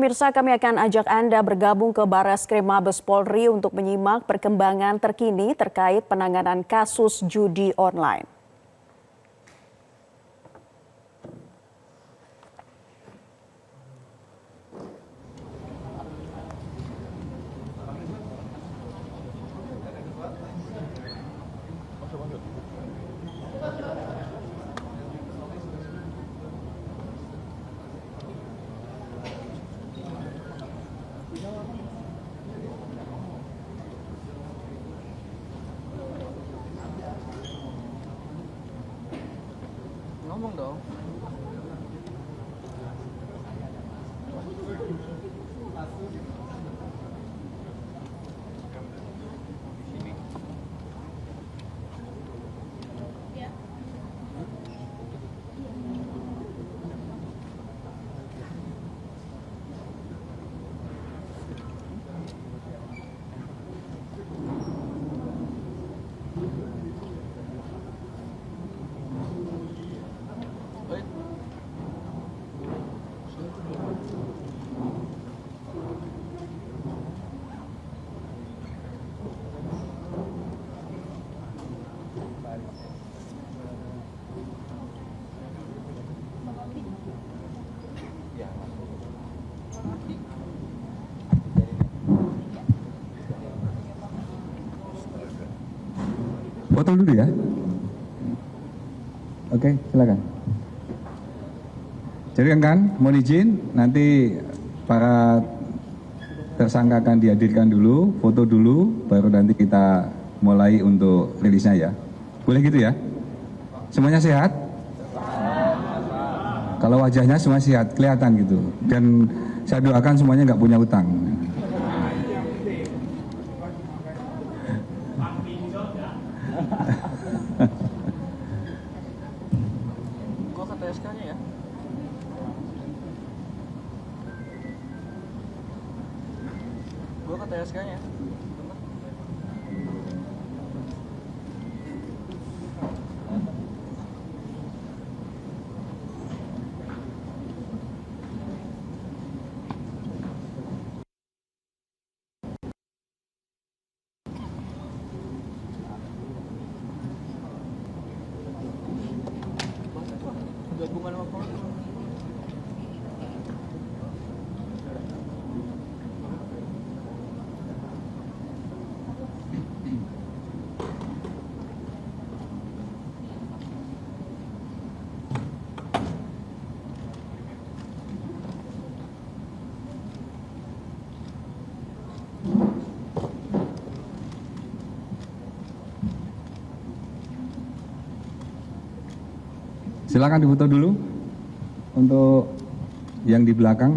pemirsa, kami akan ajak Anda bergabung ke Barreskrim Mabes Polri untuk menyimak perkembangan terkini terkait penanganan kasus judi online. Ngomong dong. Foto dulu ya. Oke, silakan. Jadi kan, mohon izin, nanti para tersangka akan dihadirkan dulu, foto dulu, baru nanti kita mulai untuk rilisnya ya. Boleh gitu ya? Semuanya sehat? Kalau wajahnya semua sehat, kelihatan gitu. Dan saya doakan semuanya nggak punya utang. Gua ke TSK-nya ya. Gua ke TSK-nya. Gabungan sama Polri. Silakan difoto dulu untuk yang di belakang.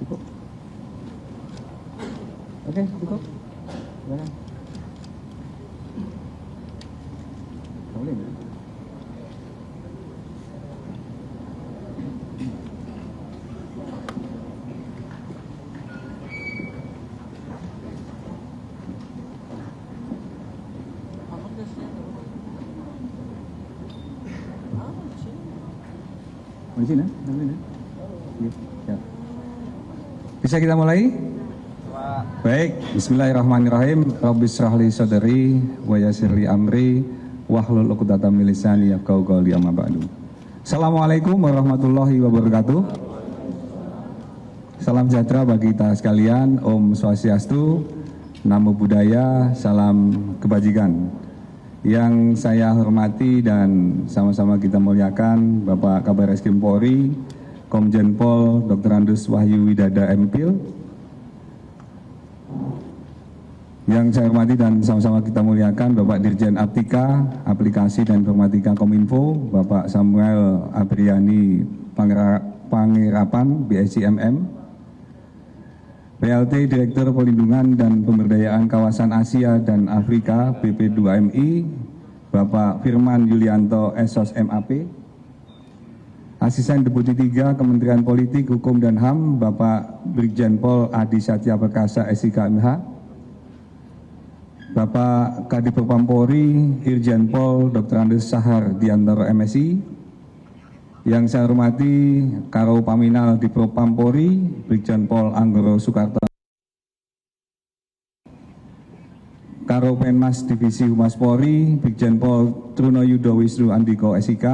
Cukup. Oke, cukup. Silakan. Boleh nggak? Aman di sini. Aman di sini. Mau di sini? Ya. Bisa kita mulai? Baik, bismillahirrahmanirrahim. Rabbis shrahli sadri wa yassirli amri wahlul 'uqdatam min lisani yafqahu qawli amma ba'du. Assalamualaikum warahmatullahi wabarakatuh. Salam sejahtera bagi kita sekalian. Om Swastiastu, Namo Buddhaya, salam kebajikan. Yang saya hormati dan sama-sama kita muliakan Bapak Kabar Eskrim Polri, Komjen Pol Dr. Andus Wahyu Widada MPil. Yang saya hormati dan sama-sama kita muliakan Bapak Dirjen Aptika, Aplikasi dan Informatika Kominfo, Bapak Samuel Abriani Pangerapan, BSCMM, PLT Direktur Pelindungan dan Pemberdayaan Kawasan Asia dan Afrika, BP2MI, Bapak Firman Yulianto, Esos MAP, Asisten Deputi 3 Kementerian Politik, Hukum dan HAM, Bapak Brigjen Pol Adi Satya Perkasa, SIK MH, Bapak Kadif Propam Polri, Irjen Pol Dr. Andes Sahar Diantoro MSI, yang saya hormati Karo Paminal di Propam Polri, Brigjen Pol Anggoro Soekarto, Karo Penmas Divisi Humas Polri, Brigjen Pol Truno Yudo Wisnu Andiko SIK,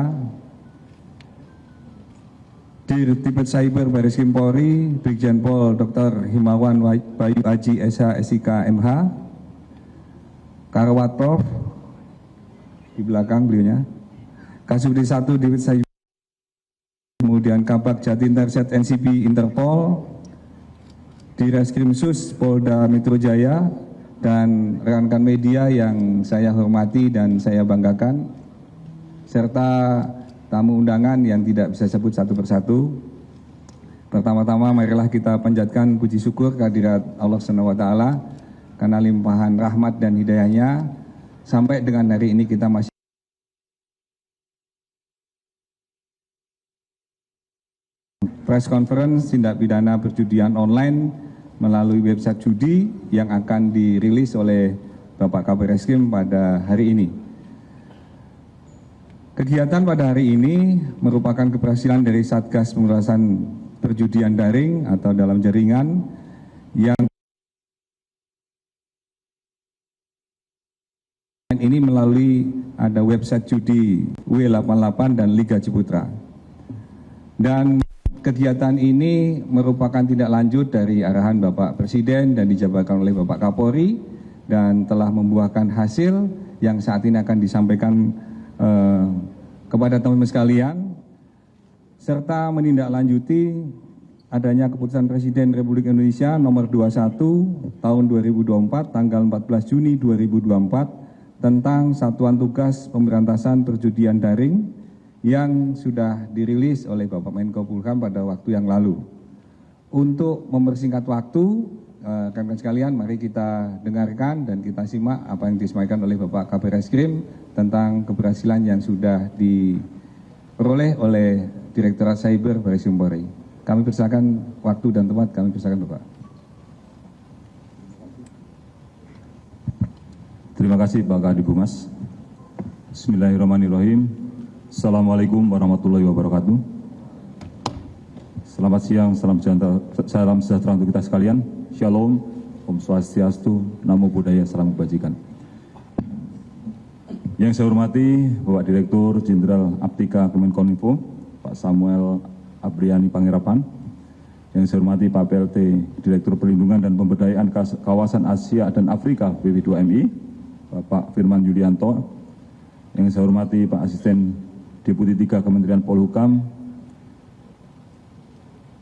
Dir Tipet Cyber Bareskrim Polri, Brigjen Pol Dr. Himawan Bayu Aji SH SIK MH, Karawat Prof di belakang beliaunya, Kasubdit 1 Divit Cyber, kemudian Kabak Jatinter Set NCP Interpol, Direskrim Sus Polda Metro Jaya, dan rekan-rekan media yang saya hormati dan saya banggakan, serta tamu undangan yang tidak bisa sebut satu persatu. Pertama-tama marilah kita panjatkan puji syukur kehadirat Allah SWT karena limpahan rahmat dan hidayahnya sampai dengan hari ini kita masih press conference tindak pidana perjudian online melalui website judi yang akan dirilis oleh Bapak Kabar Reskrim pada hari ini. Kegiatan pada hari ini merupakan keberhasilan dari Satgas Pemberantasan Perjudian Daring atau dalam jaringan yang ini melalui ada website judi W88 dan Liga Ciputra. Dan kegiatan ini merupakan tindak lanjut dari arahan Bapak Presiden dan dijabarkan oleh Bapak Kapolri dan telah membuahkan hasil yang saat ini akan disampaikan kepada teman-teman sekalian, serta menindaklanjuti adanya keputusan Presiden Republik Indonesia nomor 21 tahun 2024 tanggal 14 Juni 2024 tentang Satuan Tugas Pemberantasan Perjudian Daring yang sudah dirilis oleh Bapak Menko Polhukam pada waktu yang lalu. Untuk mempersingkat waktu, rekan-rekan sekalian, mari kita dengarkan dan kita simak apa yang disampaikan oleh Bapak Kabar Reskrim tentang keberhasilan yang sudah diperoleh oleh Direktorat Cyber Bareskrim Polri. Kami persilakan waktu dan tempat, kami persilakan Bapak. Terima kasih Pak Kadif Humas. Bismillahirrahmanirrahim. Assalamualaikum warahmatullahi wabarakatuh. Selamat siang, salam sejahtera untuk kita sekalian. Shalom, Om Swastiastu, Namo Buddhaya, Salam Kebajikan. Yang saya hormati Bapak Direktur Jenderal Aptika Kemenkominfo, Pak Samuel Abriani Pangerapan. Yang saya hormati Pak PLT Direktur Perlindungan dan Pemberdayaan Kawasan Asia dan Afrika BW2MI, Bapak Firman Yulianto. Yang saya hormati Pak Asisten Deputi 3 Kementerian Polhukam,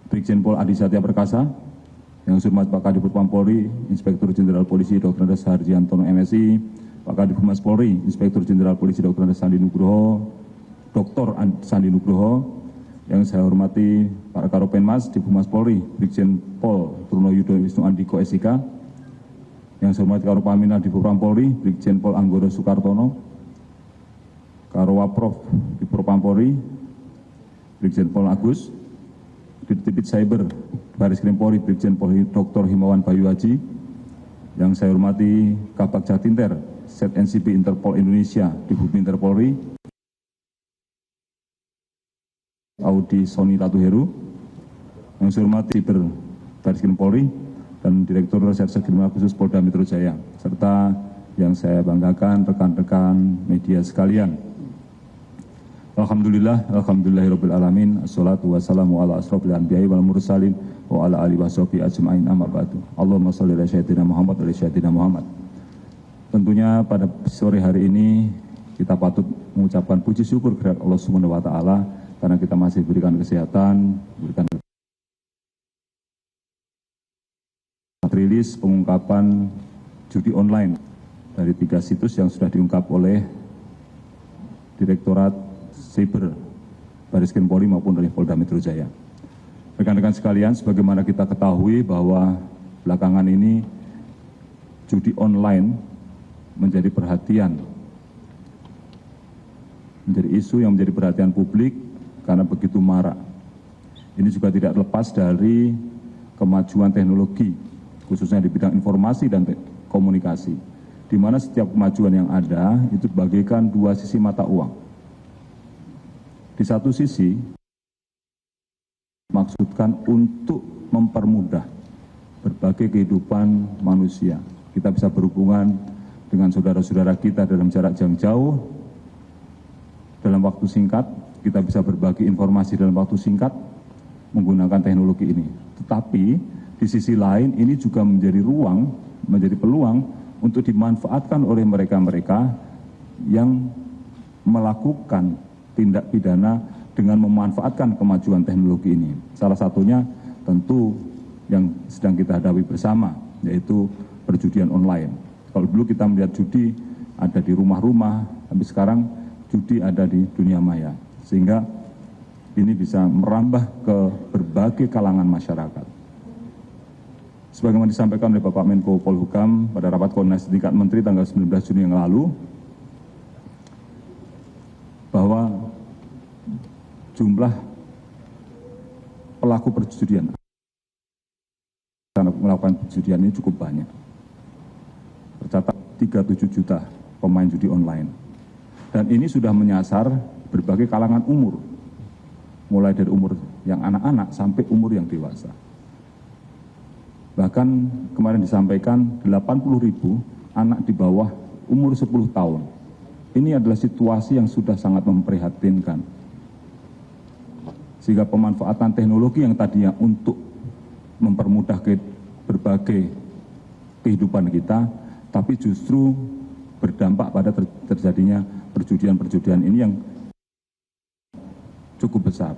Brigjen Pol Adi Satya Perkasa. Yang saya hormati Pak Kadif Propam Polri, Inspektur Jenderal Polisi Dr. Andes Sahar Diantono MSI, Pak Kadif Humas Polri, Inspektur Jenderal Polisi Dr. Andes Sandi Nugroho, Dr. Sandi Nugroho. Yang saya hormati Pak Karo Penmas di Humas Polri, Brigjen Pol Truno Yudo Wisnu Andiko SIK. Yang saya hormati Karo Paminal di Propam Polri, Brigjen Pol Anggoro Soekartono, Karo Waprof di Propam Polri, Brigjen Pol Agus, Dirtipit Cyber Bareskrim Polri, Brigjen Pol Dr. Himawan Bayu Aji. Yang saya hormati Kabak Jatinter Set NCP Interpol Indonesia di Hub Interpolri, Audi Sony Tatuheru. Yang saya hormati Siber Bareskrim Polri dan Direktur Reserse Kriminal Khusus Polda Metro Jaya, serta yang saya banggakan rekan-rekan media sekalian. Alhamdulillahirabbil alamin. Assalatu wassalamu ala asrofil anbiya'i wal mursalin wa ala alihi washabihi ajmain, amma ba'du. Allahumma shalli ala sayyidina Muhammad wa ala sayyidina Muhammad. Tentunya pada sore hari ini kita patut mengucapkan puji syukur kepada Allah Subhanahu wa taala karena kita masih diberikan kesehatan, diberikan rilis pengungkapan judi online dari 3 situs yang sudah diungkap oleh Direktorat Cyber Bareskrim Polri maupun oleh Polda Metro Jaya. Rekan-rekan sekalian, sebagaimana kita ketahui bahwa belakangan ini judi online menjadi perhatian, menjadi isu yang menjadi perhatian publik karena begitu marak. Ini juga tidak lepas dari kemajuan teknologi, khususnya di bidang informasi dan komunikasi, di mana setiap kemajuan yang ada itu bagaikan dua sisi mata uang. Di satu sisi, maksudkan untuk mempermudah berbagai kehidupan manusia. Kita bisa berhubungan dengan saudara-saudara kita dalam jarak yang jauh, dalam waktu singkat, kita bisa berbagi informasi dalam waktu singkat menggunakan teknologi ini. Tetapi di sisi lain ini juga menjadi ruang, menjadi peluang untuk dimanfaatkan oleh mereka-mereka yang melakukan tindak pidana dengan memanfaatkan kemajuan teknologi ini. Salah satunya tentu yang sedang kita hadapi bersama, yaitu perjudian online. Kalau dulu kita melihat judi ada di rumah-rumah, tapi sekarang judi ada di dunia maya. Sehingga ini bisa merambah ke berbagai kalangan masyarakat. Sebagaimana disampaikan oleh Bapak Menko Polhukam pada rapat koordinasi tingkat Menteri tanggal 19 Juni yang lalu, bahwa jumlah pelaku perjudian melakukan perjudian ini cukup banyak. Tercatat 37 juta pemain judi online. Dan ini sudah menyasar berbagai kalangan umur, mulai dari umur yang anak-anak sampai umur yang dewasa. Bahkan kemarin disampaikan 80.000 anak di bawah umur 10 tahun. Ini adalah situasi yang sudah sangat memprihatinkan. Sehingga pemanfaatan teknologi yang tadinya untuk mempermudah berbagai kehidupan kita, tapi justru berdampak pada terjadinya perjudian-perjudian ini yang cukup besar.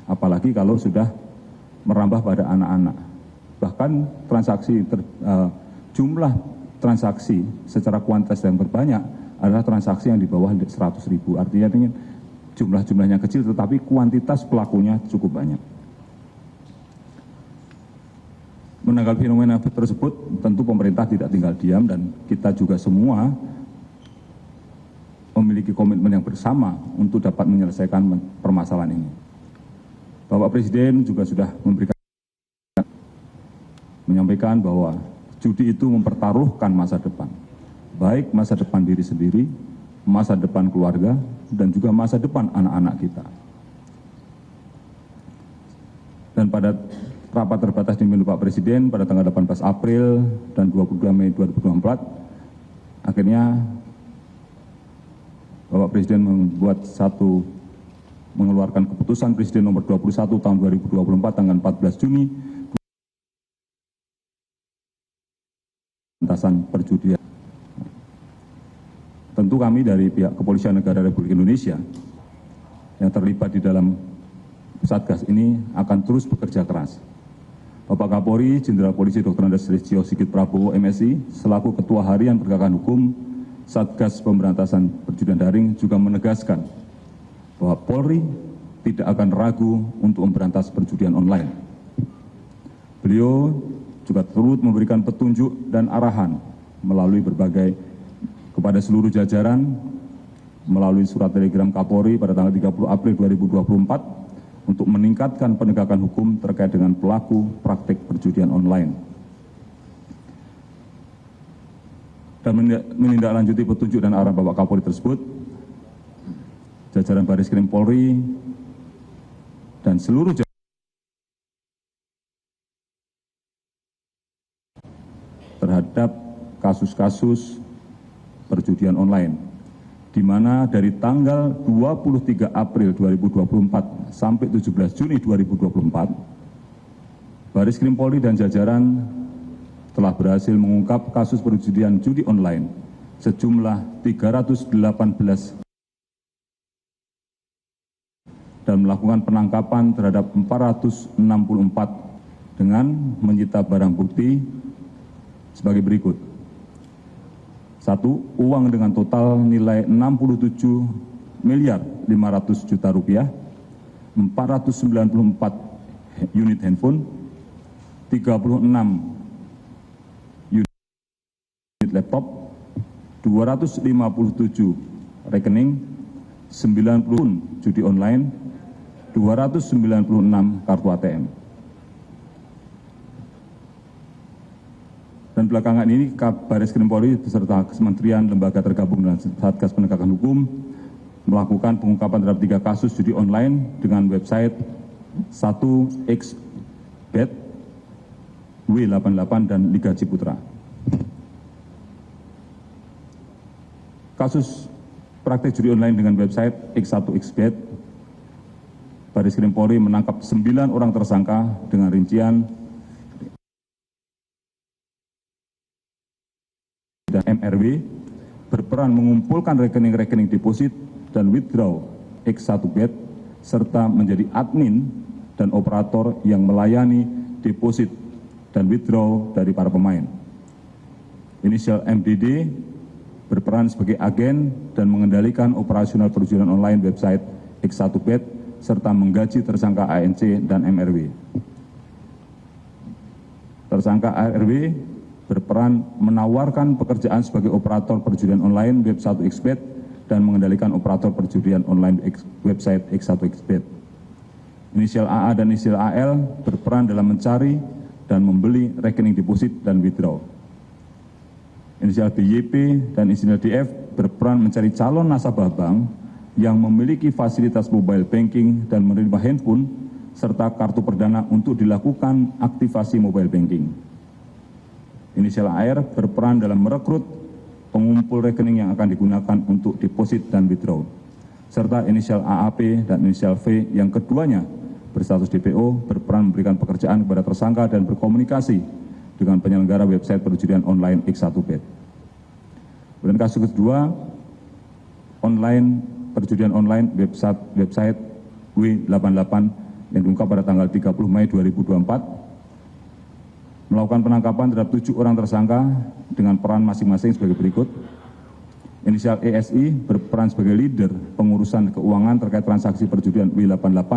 Apalagi kalau sudah merambah pada anak-anak. Bahkan jumlah transaksi secara kuantitas yang berbanyak adalah transaksi yang di bawah 100.000. Artinya ini jumlahnya kecil tetapi kuantitas pelakunya cukup banyak. Menanggapi fenomena tersebut, tentu pemerintah tidak tinggal diam dan kita juga semua memiliki komitmen yang bersama untuk dapat menyelesaikan permasalahan ini. Bapak Presiden juga sudah menyampaikan bahwa judi itu mempertaruhkan masa depan, baik masa depan diri sendiri, masa depan keluarga, dan juga masa depan anak-anak kita. Dan pada rapat terbatas dipimpin Pak Presiden pada tanggal 18 April dan 22 Mei 2024, akhirnya Bapak Presiden mengeluarkan keputusan Presiden nomor 21 tahun 2024 tanggal 14 Juni pemberantasan perjudian. Tentu kami dari pihak Kepolisian Negara Republik Indonesia yang terlibat di dalam Satgas ini akan terus bekerja keras. Bapak Kapolri Jenderal Polisi Dr. Andes Listio Sigit Prabowo MSI selaku Ketua Harian Penegakan Hukum Satgas Pemberantasan Perjudian Daring juga menegaskan bahwa Polri tidak akan ragu untuk memberantas perjudian online. Beliau juga turut memberikan petunjuk dan arahan melalui kepada seluruh jajaran melalui surat telegram Kapolri pada tanggal 30 April 2024 untuk meningkatkan penegakan hukum terkait dengan pelaku praktik perjudian online. Dan menindaklanjuti petunjuk dan arahan Bapak Kapolri tersebut, jajaran Baris Krim Polri dan seluruh jajaran terhadap kasus-kasus perjudian online, di mana dari tanggal 23 April 2024 sampai 17 Juni 2024, Baris Krim Polri dan jajaran telah berhasil mengungkap kasus perjudian judi online sejumlah 318 dan melakukan penangkapan terhadap 464 dengan menyita barang bukti sebagai berikut. 1. Uang dengan total nilai 67 miliar 500 juta rupiah, 494 unit handphone, 36 unit laptop, 257 rekening, 90 judi online, 296 kartu ATM. Dan belakangan ini Barreskrim Polri beserta Kementerian Lembaga Tergabung dan Satgas Penegakan Hukum melakukan pengungkapan terhadap 3 kasus judi online dengan website 1xbet, W88, dan Liga Ciputra. Kasus praktik judi online dengan website X1xbet, Barreskrim Polri menangkap 9 orang tersangka dengan rincian dan MRW berperan mengumpulkan rekening-rekening deposit dan withdraw X1bet serta menjadi admin dan operator yang melayani deposit dan withdraw dari para pemain. Inisial MDD berperan sebagai agen dan mengendalikan operasional perjudian online website X1bet serta menggaji tersangka ANC dan MRW. Tersangka ARW berperan menawarkan pekerjaan sebagai operator perjudian online web 1xbet dan mengendalikan operator perjudian online website X1xbet. Inisial AA dan inisial AL berperan dalam mencari dan membeli rekening deposit dan withdraw. Inisial BYP dan inisial DF berperan mencari calon nasabah bank yang memiliki fasilitas mobile banking dan menerima handphone serta kartu perdana untuk dilakukan aktivasi mobile banking. Inisial AR berperan dalam merekrut pengumpul rekening yang akan digunakan untuk deposit dan withdraw, serta inisial AAP dan inisial V yang keduanya berstatus DPO berperan memberikan pekerjaan kepada tersangka dan berkomunikasi dengan penyelenggara website perjudian online X1bet. Kemudian kasus kedua, perjudian online website W88 yang diungkap pada tanggal 30 Mei 2024, melakukan penangkapan terhadap 7 orang tersangka dengan peran masing-masing sebagai berikut. Inisial ESI berperan sebagai leader pengurusan keuangan terkait transaksi perjudian W88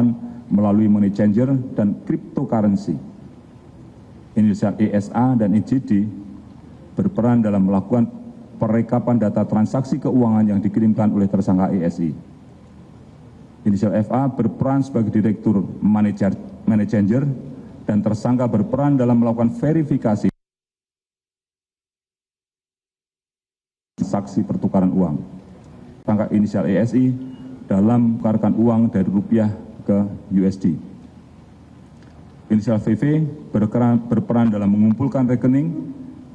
melalui money changer dan cryptocurrency. Inisial ESA dan EJD berperan dalam melakukan perekapan data transaksi keuangan yang dikirimkan oleh tersangka ESI. Inisial FA berperan sebagai direktur money changer dan tersangka berperan dalam melakukan verifikasi transaksi pertukaran uang. Tersangka inisial ESI dalam menukarkan uang dari rupiah ke USD. Inisial VV berperan dalam mengumpulkan rekening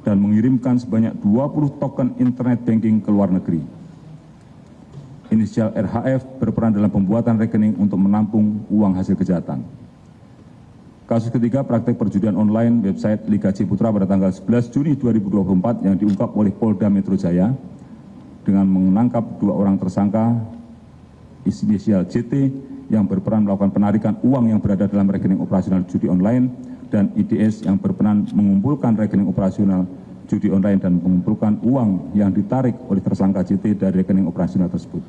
dan mengirimkan sebanyak 20 token internet banking ke luar negeri. Inisial RHF berperan dalam pembuatan rekening untuk menampung uang hasil kejahatan. Kasus ketiga, praktek perjudian online website Liga Ciputra pada tanggal 11 Juni 2024 yang diungkap oleh Polda Metro Jaya dengan menangkap 2 orang tersangka inisial JT yang berperan melakukan penarikan uang yang berada dalam rekening operasional judi online dan IDS yang berperan mengumpulkan rekening operasional judi online dan mengumpulkan uang yang ditarik oleh tersangka JT dari rekening operasional tersebut.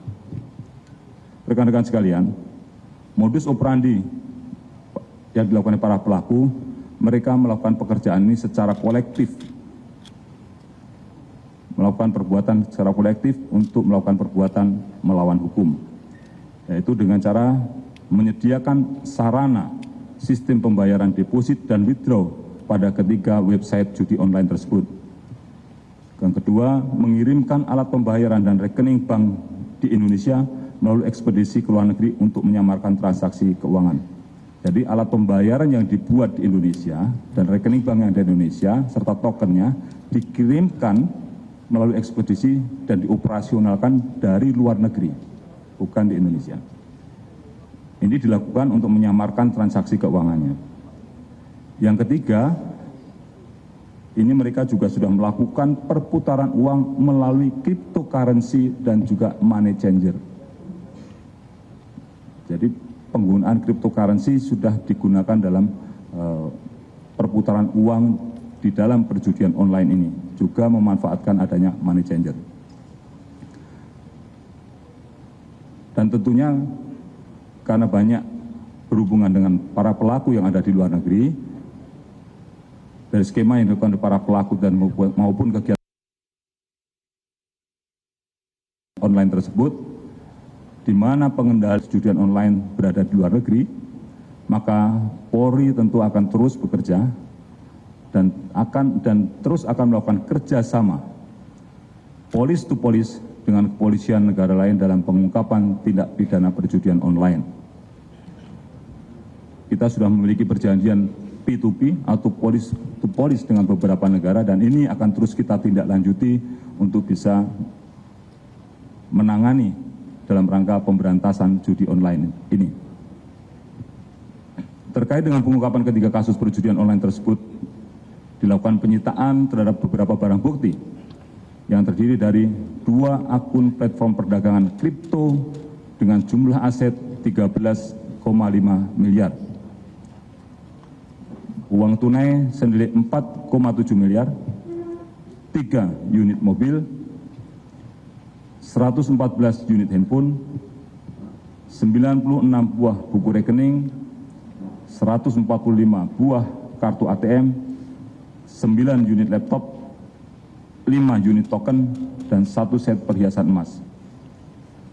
Rekan-rekan sekalian, modus operandi yang dilakukan oleh para pelaku, mereka melakukan pekerjaan ini secara kolektif, melakukan perbuatan secara kolektif untuk melakukan perbuatan melawan hukum, yaitu dengan cara menyediakan sarana sistem pembayaran deposit dan withdraw pada ketiga website judi online tersebut. Yang kedua, mengirimkan alat pembayaran dan rekening bank di Indonesia melalui ekspedisi ke luar negeri untuk menyamarkan transaksi keuangan. Jadi alat pembayaran yang dibuat di Indonesia dan rekening bank yang ada di Indonesia serta tokennya dikirimkan melalui ekspedisi dan dioperasionalkan dari luar negeri, bukan di Indonesia. Ini dilakukan untuk menyamarkan transaksi keuangannya. Yang ketiga, ini mereka juga sudah melakukan perputaran uang melalui cryptocurrency dan juga money changer. Jadi penggunaan cryptocurrency sudah digunakan dalam perputaran uang di dalam perjudian online ini, juga memanfaatkan adanya money changer. Dan tentunya karena banyak berhubungan dengan para pelaku yang ada di luar negeri, dari skema yang dilakukan oleh para pelaku dan maupun kegiatan online tersebut, di mana pengendali perjudian online berada di luar negeri, maka Polri tentu akan terus bekerja dan terus akan melakukan kerjasama polis to polis dengan kepolisian negara lain dalam pengungkapan tindak pidana perjudian online. Kita sudah memiliki perjanjian P2P atau polis to polis dengan beberapa negara, dan ini akan terus kita tindak lanjuti untuk bisa menangani dalam rangka pemberantasan judi online ini. Terkait dengan pengungkapan ketiga kasus perjudian online tersebut, dilakukan penyitaan terhadap beberapa barang bukti yang terdiri dari 2 akun platform perdagangan kripto dengan jumlah aset 13,5 miliar. Uang tunai senilai 4,7 miliar, 3 unit mobil, 114 unit handphone, 96 buah buku rekening, 145 buah kartu ATM, 9 unit laptop, 5 unit token, dan 1 set perhiasan emas.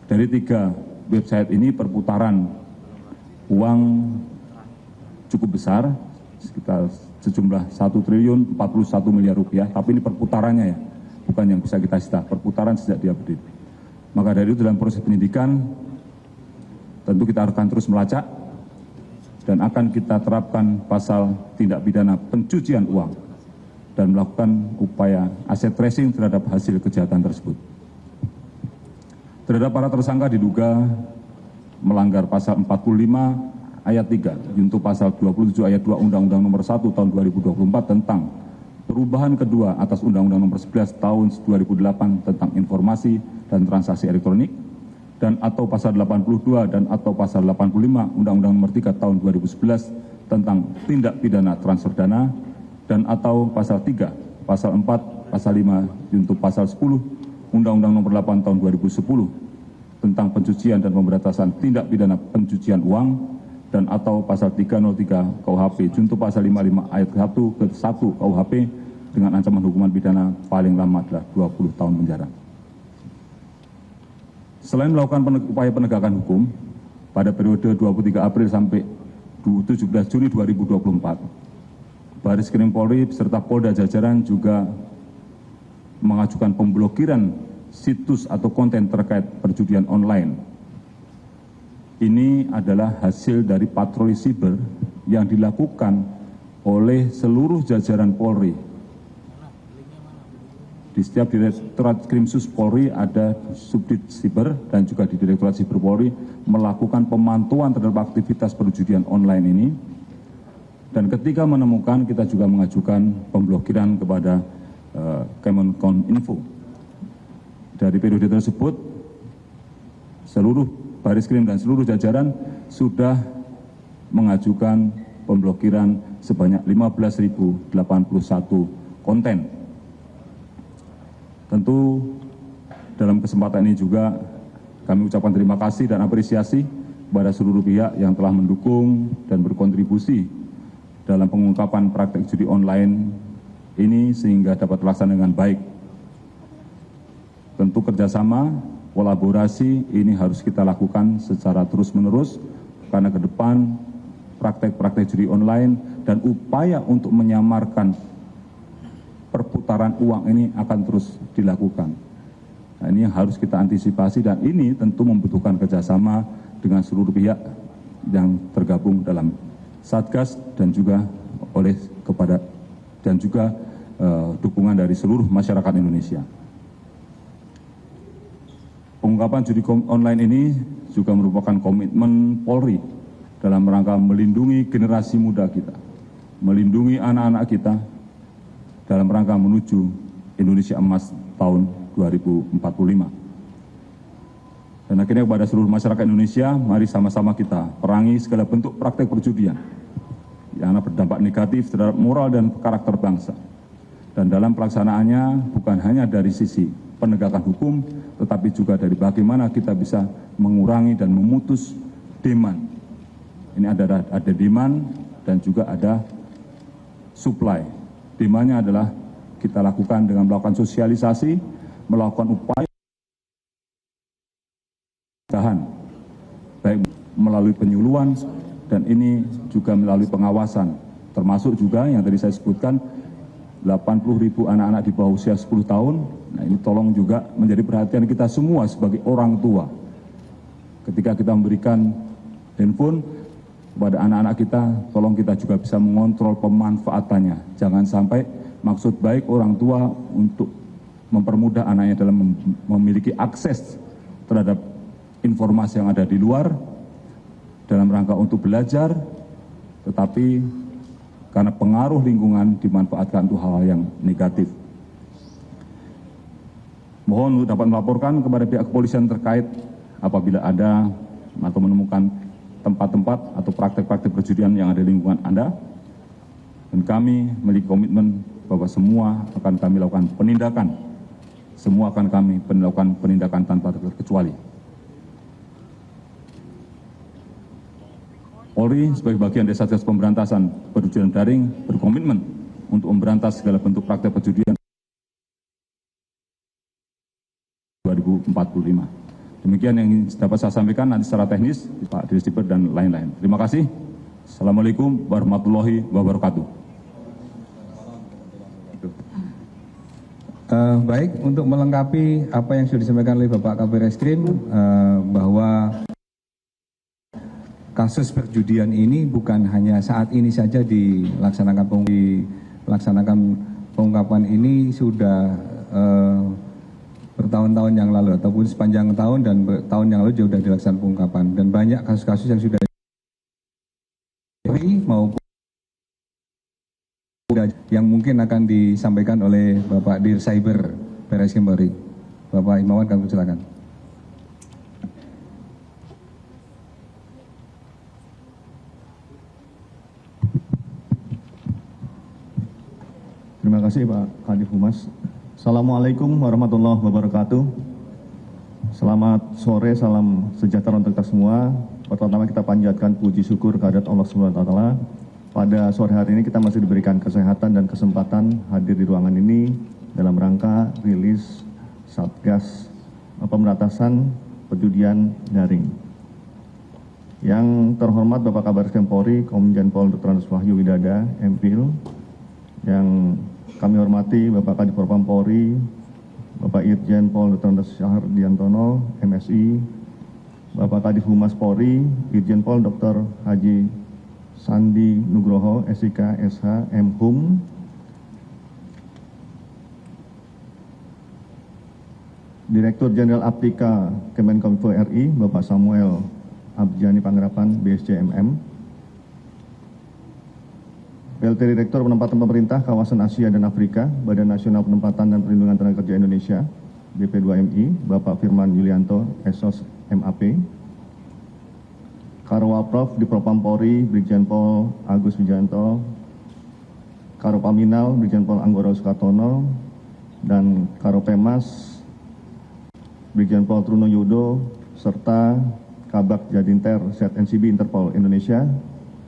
Dari 3 website ini perputaran uang cukup besar, sekitar sejumlah 1 triliun 41 miliar rupiah, tapi ini perputarannya ya, bukan yang bisa kita sita, perputaran sejak dia berdiri. Maka dari itu dalam proses penyidikan, tentu kita akan terus melacak dan akan kita terapkan pasal tindak pidana pencucian uang dan melakukan upaya aset tracing terhadap hasil kejahatan tersebut. Terhadap para tersangka diduga melanggar pasal 45 ayat 3, junto pasal 27 ayat 2 Undang-Undang Nomor 1 Tahun 2024 tentang perubahan kedua atas Undang-Undang Nomor 11 Tahun 2008 tentang informasi dan transaksi elektronik, dan atau pasal 82 dan atau pasal 85 Undang-Undang Nomor 3 Tahun 2011 tentang tindak pidana transfer dana, dan atau pasal 3, pasal 4, pasal 5 junto pasal 10 Undang-Undang Nomor 8 Tahun 2010 tentang pencucian dan pemberantasan tindak pidana pencucian uang, dan atau pasal 303 KUHP junto pasal 55 ayat 1 ke 1 KUHP dengan ancaman hukuman pidana paling lama adalah 20 tahun penjara. Selain melakukan upaya penegakan hukum, pada periode 23 April sampai 17 Juni 2024, Baris Krim Polri beserta Polda jajaran juga mengajukan pemblokiran situs atau konten terkait perjudian online. Ini adalah hasil dari patroli siber yang dilakukan oleh seluruh jajaran Polri. Di setiap Direktorat Krimsus Polri ada Subdit Siber, dan juga di Direktorat Siber Polri melakukan pemantauan terhadap aktivitas perjudian online ini. Dan ketika menemukan, kita juga mengajukan pemblokiran kepada Kemenkominfo. Dari periode tersebut, seluruh Baris Krim dan seluruh jajaran sudah mengajukan pemblokiran sebanyak 15.081 konten. Tentu dalam kesempatan ini juga kami ucapkan terima kasih dan apresiasi kepada seluruh pihak yang telah mendukung dan berkontribusi dalam pengungkapan praktek judi online ini sehingga dapat terlaksana dengan baik. Tentu kerjasama, kolaborasi ini harus kita lakukan secara terus-menerus, karena ke depan praktek-praktek judi online dan upaya untuk menyamarkan perputaran uang ini akan terus dilakukan. Nah, ini yang harus kita antisipasi, dan ini tentu membutuhkan kerjasama dengan seluruh pihak yang tergabung dalam Satgas dan juga dukungan dari seluruh masyarakat Indonesia. Pengungkapan judi online ini juga merupakan komitmen Polri dalam rangka melindungi generasi muda kita, melindungi anak-anak kita dalam rangka menuju Indonesia Emas tahun 2045. Dan akhirnya kepada seluruh masyarakat Indonesia, mari sama-sama kita perangi segala bentuk praktek perjudian yang berdampak negatif terhadap moral dan karakter bangsa. Dan dalam pelaksanaannya bukan hanya dari sisi penegakan hukum, tetapi juga dari bagaimana kita bisa mengurangi dan memutus demand. Ini ada demand dan juga ada supply. Demandnya adalah kita lakukan dengan melakukan sosialisasi, melakukan upaya pencegahan melalui penyuluhan, dan ini juga melalui pengawasan. Termasuk juga yang tadi saya sebutkan, 80.000 anak-anak di bawah usia 10 tahun. Nah, ini tolong juga menjadi perhatian kita semua sebagai orang tua. Ketika kita memberikan handphone kepada anak-anak kita, tolong kita juga bisa mengontrol pemanfaatannya. Jangan sampai maksud baik orang tua untuk mempermudah anaknya dalam memiliki akses terhadap informasi yang ada di luar dalam rangka untuk belajar, tetapi karena pengaruh lingkungan dimanfaatkan untuk hal-hal yang negatif. Mohon untuk dapat melaporkan kepada pihak kepolisian terkait apabila ada atau menemukan tempat-tempat atau praktek-praktek perjudian yang ada di lingkungan Anda. Dan kami memiliki komitmen bahwa semua akan kami lakukan penindakan. Semua akan kami melakukan penindakan tanpa terkecuali. Polri sebagai bagian dari Satgas Pemberantasan Perjudian Daring berkomitmen untuk memberantas segala bentuk praktek perjudian 2045. Demikian yang dapat saya sampaikan nanti secara teknis Pak Dirsiper dan lain-lain. Terima kasih. Assalamualaikum warahmatullahi wabarakatuh. Baik, untuk melengkapi apa yang sudah disampaikan oleh Bapak Kabir Reskrim, bahwa kasus perjudian ini bukan hanya saat ini saja dilaksanakan pengungkapan ini sudah bertahun-tahun yang lalu ataupun sepanjang tahun dan tahun yang lalu sudah dilaksanakan pengungkapan, dan banyak kasus-kasus yang sudah maupun yang mungkin akan disampaikan oleh Bapak Dir Cyber Barreskrim Polri. Bapak Imawan, kami silakan. Terima kasih Pak Kadif Humas. Assalamualaikum warahmatullahi wabarakatuh. Selamat sore, salam sejahtera untuk kita semua. Pertama kita panjatkan puji syukur kehadirat Allah SWT. Pada sore hari ini kita masih diberikan kesehatan dan kesempatan hadir di ruangan ini dalam rangka rilis Satgas Pemberantasan Perjudian Daring. Yang terhormat Bapak Kabar Reskrim Polri, Komjen Pol Dr. Andes Wahyu Widada, MPhil. Yang kami hormati Bapak Kadif Propam Polri, Bapak Irjen Pol Dr. Andes Syahriantono, MSI, Bapak Kadif Humas Polri, Irjen Pol Dr. Haji Sandi Nugroho, SIK, SH, MHum, Direktur Jenderal Aptika Kemenkominfo RI, Bapak Samuel Abjani Panggerapan, BSCMM, PLT Direktur Penempatan Pemerintah Kawasan Asia dan Afrika, Badan Nasional Penempatan dan Perlindungan Tenaga Kerja Indonesia, BP2MI, Bapak Firman Yulianto, Esos, MAP, Karowaprof di Propam Polri, Brigjen Pol Agus Wijanto, Karopaminal, Brigjen Pol Anggoro Sukatono, dan Karopemas, Brigjen Pol Truno Yudo, serta Kabak Jadinter Set NCB Interpol Indonesia,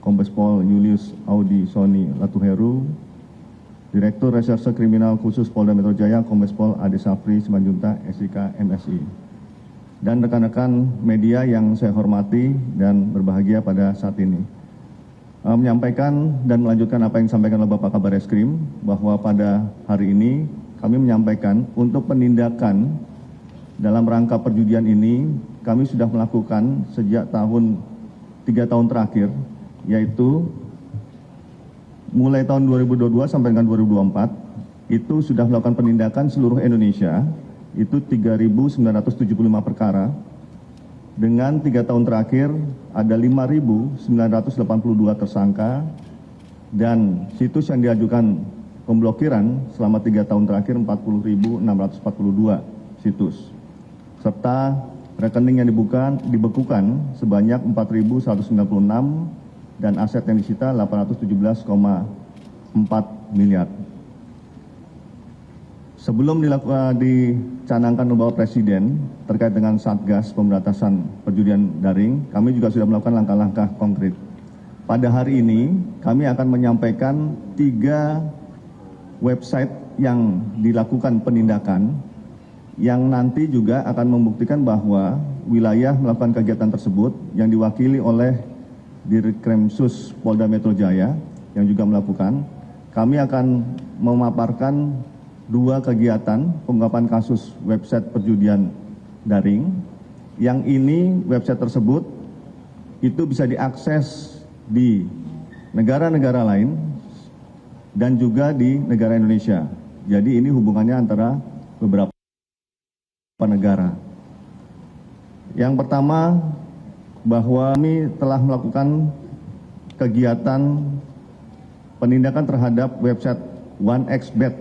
Kombes Pol Julius Audi Soni Latuheru, Direktur Reserse Kriminal Khusus Polda Metro Jaya, Kombes Pol Ade Safri Simanjuntak, SIK, MSI. Dan rekan-rekan media yang saya hormati dan berbahagia pada saat ini. Menyampaikan dan melanjutkan apa yang disampaikan oleh Bapak Kabar Reskrim, bahwa pada hari ini kami menyampaikan untuk penindakan dalam rangka perjudian ini, kami sudah melakukan sejak 3 tahun terakhir, yaitu mulai tahun 2022 sampai dengan 2024, itu sudah melakukan penindakan seluruh Indonesia, itu 3.975 perkara. Dengan 3 tahun terakhir ada 5.982 tersangka, dan situs yang diajukan pemblokiran selama 3 tahun terakhir 40.642 situs, serta rekening yang dibekukan sebanyak 4.196 dan aset yang disita 817,4 miliar. Sebelum dicanangkan oleh Bapak Presiden terkait dengan Satgas Pemberantasan Perjudian Daring, kami juga sudah melakukan langkah-langkah konkret. Pada hari ini, kami akan menyampaikan 3 website yang dilakukan penindakan, yang nanti juga akan membuktikan bahwa wilayah melakukan kegiatan tersebut yang diwakili oleh Dirkrimsus Polda Metro Jaya yang juga melakukan. Kami akan memaparkan 2 kegiatan pengungkapan kasus website perjudian daring. Yang ini website tersebut itu bisa diakses di negara-negara lain dan juga di negara Indonesia. Jadi ini hubungannya antara beberapa negara. Yang pertama, bahwa kami telah melakukan kegiatan penindakan terhadap website 1xBet,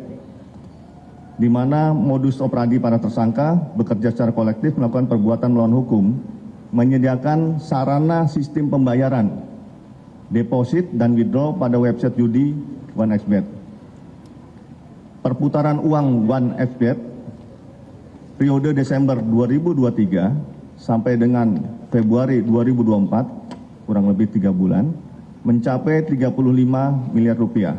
di mana modus operandi para tersangka bekerja secara kolektif melakukan perbuatan melawan hukum, menyediakan sarana sistem pembayaran, deposit dan withdraw pada website judi 1xBet. Perputaran uang 1xBet periode Desember 2023 sampai dengan Februari 2024, kurang lebih 3 bulan, mencapai 35 miliar rupiah.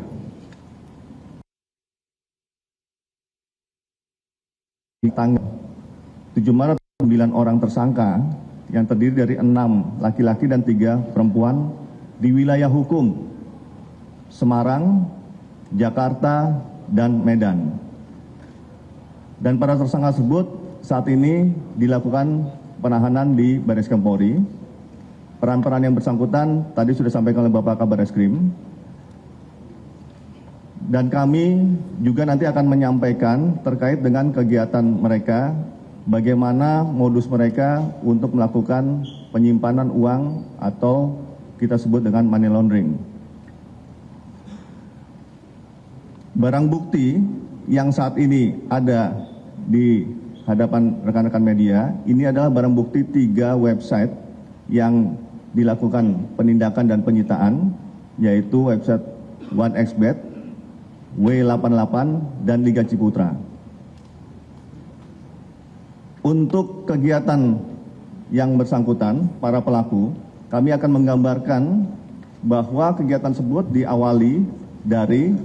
Di tanggal 7 Maret, 9 orang tersangka yang terdiri dari 6 laki-laki dan 3 perempuan di wilayah hukum Semarang, Jakarta, dan Medan. Dan para tersangka tersebut saat ini dilakukan penahanan di Barreskrim Polri. Peran-peran yang bersangkutan tadi sudah disampaikan oleh Bapak Kabarreskrim. Dan kami juga nanti akan menyampaikan terkait dengan kegiatan mereka, bagaimana modus mereka untuk melakukan penyimpanan uang atau kita sebut dengan money laundering. Barang bukti yang saat ini ada di hadapan rekan-rekan media, ini adalah barang bukti 3 website yang dilakukan penindakan dan penyitaan, yaitu website 1xBet, W88, dan Liga Ciputra. Untuk kegiatan yang bersangkutan, para pelaku, kami akan menggambarkan bahwa kegiatan tersebut diawali dari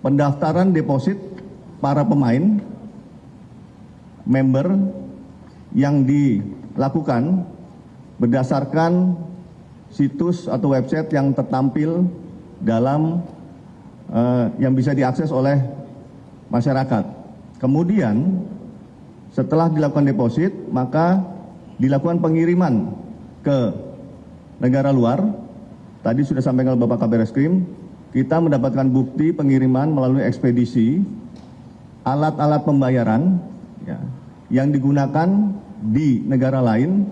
pendaftaran deposit para pemain, member yang dilakukan berdasarkan situs atau website yang tertampil dalam yang bisa diakses oleh masyarakat. Kemudian setelah dilakukan deposit, maka dilakukan pengiriman ke negara luar. Tadi sudah sampaikan oleh Bapak Kabarreskrim, kita mendapatkan bukti pengiriman melalui ekspedisi alat-alat pembayaran ya, yang digunakan di negara lain,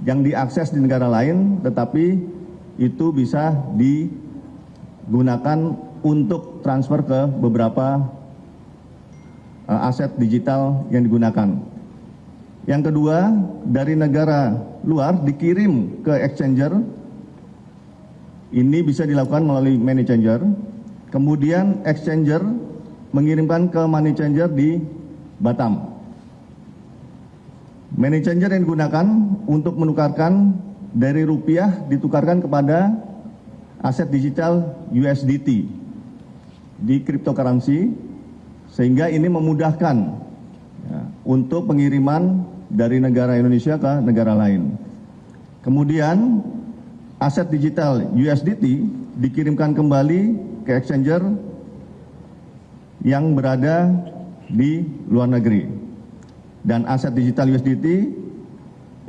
yang diakses di negara lain, tetapi itu bisa digunakan untuk transfer ke beberapa aset digital yang digunakan. Yang kedua, dari negara luar dikirim ke exchanger. Ini bisa dilakukan melalui money changer. Kemudian exchanger mengirimkan ke money changer di Batam. Money changer yang digunakan untuk menukarkan dari rupiah ditukarkan kepada aset digital USDT di cryptocurrency, sehingga ini memudahkan ya, untuk pengiriman dari negara Indonesia ke negara lain. Kemudian aset digital USDT dikirimkan kembali ke exchanger yang berada di luar negeri. Dan aset digital USDT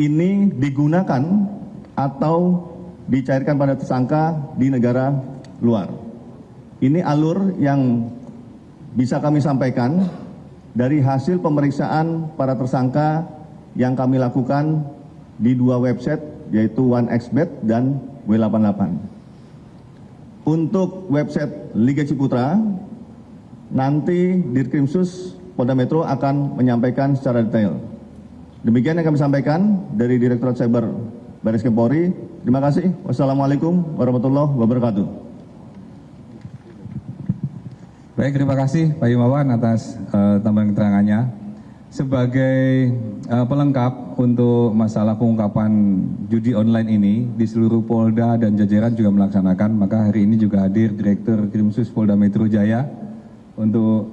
ini digunakan atau dicairkan pada tersangka di negara luar. Ini alur yang bisa kami sampaikan dari hasil pemeriksaan para tersangka yang kami lakukan di 2 website, yaitu 1xBet dan W88. Untuk website Liga Ciputra, nanti Dirkrimsus Polda Metro akan menyampaikan secara detail. Demikian yang kami sampaikan dari Direktorat Cyber Barreskrim Polri. Terima kasih. Wassalamualaikum warahmatullahi wabarakatuh. Baik, terima kasih Pak Himawan atas tambahan keterangannya. Sebagai pelengkap untuk masalah pengungkapan judi online ini, di seluruh Polda dan jajaran juga melaksanakan, maka hari ini juga hadir Direktur Krimsus Polda Metro Jaya untuk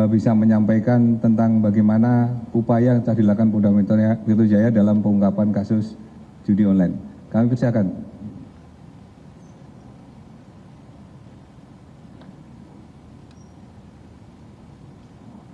bisa menyampaikan tentang bagaimana upaya yang telah dilakukan Polda Metro Jaya dalam pengungkapan kasus judi online. Kami persilakan.